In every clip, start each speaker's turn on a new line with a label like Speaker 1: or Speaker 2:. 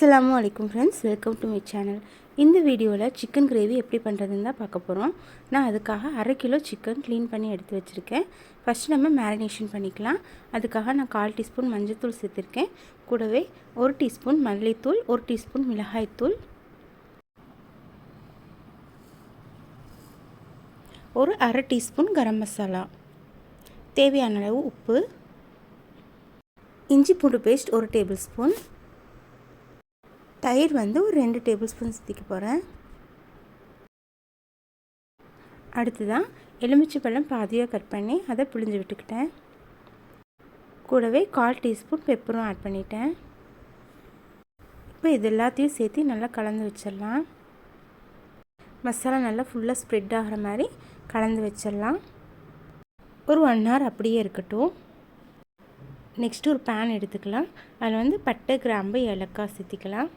Speaker 1: அஸ்ஸலாமு அலைக்கும் friends, welcome to my channel. இந்த வீடியோவில் சிக்கன் கிரேவி எப்படி பண்ணுறதுன்னு தான் பார்க்க போகிறோம். நான் அதுக்காக 1/2 கிலோ சிக்கன் க்ளீன் பண்ணி எடுத்து வச்சுருக்கேன். ஃபஸ்ட்டு நம்ம மேரினேஷன் பண்ணிக்கலாம். அதுக்காக நான் 1/4 டீஸ்பூன் மஞ்சள்தூள் சேர்த்துருக்கேன். கூடவே 1 டீஸ்பூன் மல்லித்தூள், 1 டீஸ்பூன் மிளகாய்த்தூள், ஒரு 1/2 டீஸ்பூன் கரம் மசாலா, தேவையான அளவு உப்பு, இஞ்சி பூண்டு பேஸ்ட் 1 டேபிள் ஸ்பூன், தயிர் ஒரு 2 டேபிள் ஸ்பூன் சேர்த்திக்க போகிறேன். அடுத்துதான் எலுமிச்சை பழம் பாதியாக கட் பண்ணி அதை புழிஞ்சு விட்டுக்கிட்டேன். கூடவே 1/4 டீஸ்பூன் பெப்பரும் ஆட் பண்ணிட்டேன். இப்போ இது எல்லாத்தையும் சேர்த்து நல்லா கலந்து வச்சிடலாம். மசாலா நல்லா ஃபுல்லாக ஸ்ப்ரெட் ஆகிற மாதிரி கலந்து வச்சிடலாம். ஒரு 1 hour அப்படியே இருக்கட்டும். நெக்ஸ்ட்டு ஒரு பேன் எடுத்துக்கலாம். அதில் பட்டை, கிராம்பு, ஏலக்காய் சேர்த்திக்கலாம்.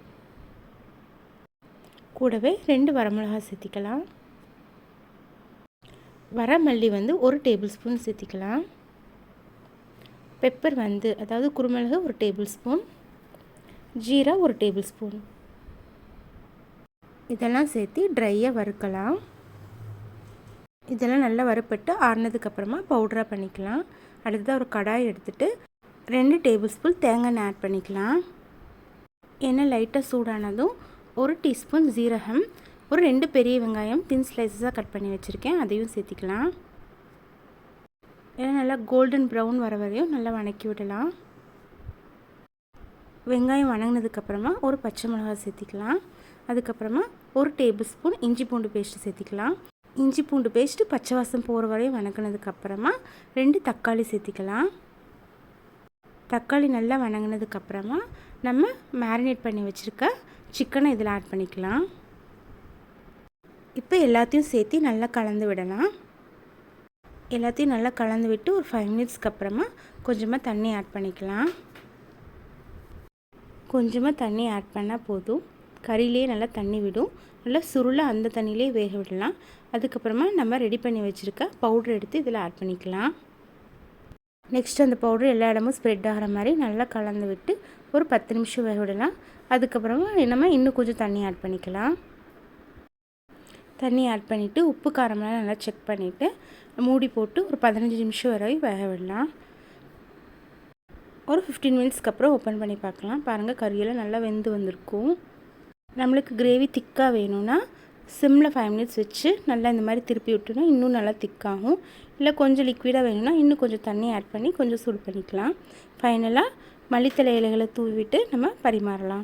Speaker 1: கூடவே 2 வரமிளகாய் சேர்த்திக்கலாம். வரமல்லி 1 டேபிள் ஸ்பூன் சேர்த்திக்கலாம். பெப்பர் அதாவது குருமிளகு 1 table spoon, jeera 1 table spoon. இதெல்லாம் சேர்த்து ட்ரையாக வறுக்கலாம். இதெல்லாம் நல்லா வறுப்பட்டு ஆறுனதுக்கப்புறமா பவுடராக பண்ணிக்கலாம். அடுத்ததாக ஒரு கடாய் எடுத்துகிட்டு 2 டேபிள் ஸ்பூன் தேங்காய் எண்ணெய் ஆட் பண்ணிக்கலாம். எண்ணெய் லைட்டாக சூடானதும் 1 டீஸ்பூன் ஜீரகம், ஒரு 2 பெரிய வெங்காயம் தின் ஸ்லைஸஸாக கட் பண்ணி வச்சுருக்கேன், அதையும் சேர்த்திக்கலாம். எல்லாம் நல்லா கோல்டன் ப்ரௌன் வர வரையும் நல்லா வணக்கி விடலாம். வெங்காயம் வணங்கினதுக்கப்புறமா ஒரு பச்சை மிளகாய் சேர்த்திக்கலாம். அதுக்கப்புறமா 1 டேபிள் ஸ்பூன் இஞ்சி பூண்டு பேஸ்ட்டு சேர்த்திக்கலாம். இஞ்சி பூண்டு பேஸ்ட்டு பச்சை வாசம் போகிற வரையும் வணக்கினதுக்கப்புறமா 2 தக்காளி சேர்த்திக்கலாம். தக்காளி நல்லா வணங்கினதுக்கப்புறமா நம்ம மேரினேட் பண்ணி வச்சுருக்க சிக்கனை இதில் ஆட் பண்ணிக்கலாம். இப்போ எல்லாத்தையும் சேர்த்து நல்லா கலந்து விடலாம். எல்லாத்தையும் நல்லா கலந்து விட்டு ஒரு 5 மினிட்ஸ்க்கு அப்புறமா கொஞ்சமாக தண்ணி ஆட் பண்ணிக்கலாம். கொஞ்சமாக தண்ணி ஆட் பண்ணால் போதும். கறியிலே நல்லா தண்ணி விடும். நல்லா சுருளை அந்த தண்ணியிலே வேக விடலாம். அதுக்கப்புறமா நம்ம ரெடி பண்ணி வச்சுருக்க பவுடர் எடுத்து இதில் ஆட் பண்ணிக்கலாம். நெக்ஸ்ட் அந்த பவுடர் எல்லா இடமும் ஸ்ப்ரெட் ஆகிற மாதிரி நல்லா கலந்து விட்டு ஒரு 10 நிமிஷம் வேக விடலாம். அதுக்கப்புறமா நம்ம இன்னும் கொஞ்சம் தண்ணி ஆட் பண்ணிக்கலாம். தண்ணி ஆட் பண்ணிவிட்டு உப்பு காரமெல்லாம் நல்லா செக் பண்ணிவிட்டு மூடி போட்டு ஒரு 15 நிமிஷம் வரை வேக விடலாம். ஒரு 15 மினிட்ஸ்க்கு அப்புறம் ஓப்பன் பண்ணி பார்க்கலாம். பாருங்கள், கறியெல்லாம் நல்லா வெந்து வந்திருக்கும். நம்மளுக்கு கிரேவி திக்காக வேணும்னா சிம்மில் 5 மினிட்ஸ் வச்சு நல்லா இந்த மாதிரி திருப்பி விட்டோன்னா இன்னும் நல்லா திக்காகும். இல்லை கொஞ்சம் லிக்விடாக வேணும்னா இன்னும் கொஞ்சம் தண்ணி ஆட் பண்ணி கொஞ்சம் சூடு பண்ணிக்கலாம். ஃபைனலாக மல்லித்தலை இலைகளை தூவிட்டு நம்ம பரிமாறலாம்.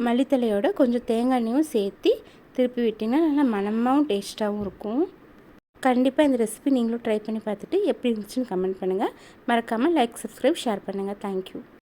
Speaker 1: மல்லித்தலையோட கொஞ்சம் தேங்காய் எண்ணெயும் சேர்த்து திருப்பி விட்டிங்கன்னா நல்லா மணமாகவும் டேஸ்ட்டாகவும் இருக்கும். கண்டிப்பாக இந்த ரெசிபி நீங்களும் ட்ரை பண்ணி பார்த்துட்டு எப்படி இருந்துச்சுன்னு கமெண்ட் பண்ணுங்கள். மறக்காமல் லைக், சப்ஸ்கிரைப், ஷேர் பண்ணுங்கள். தேங்க்யூ.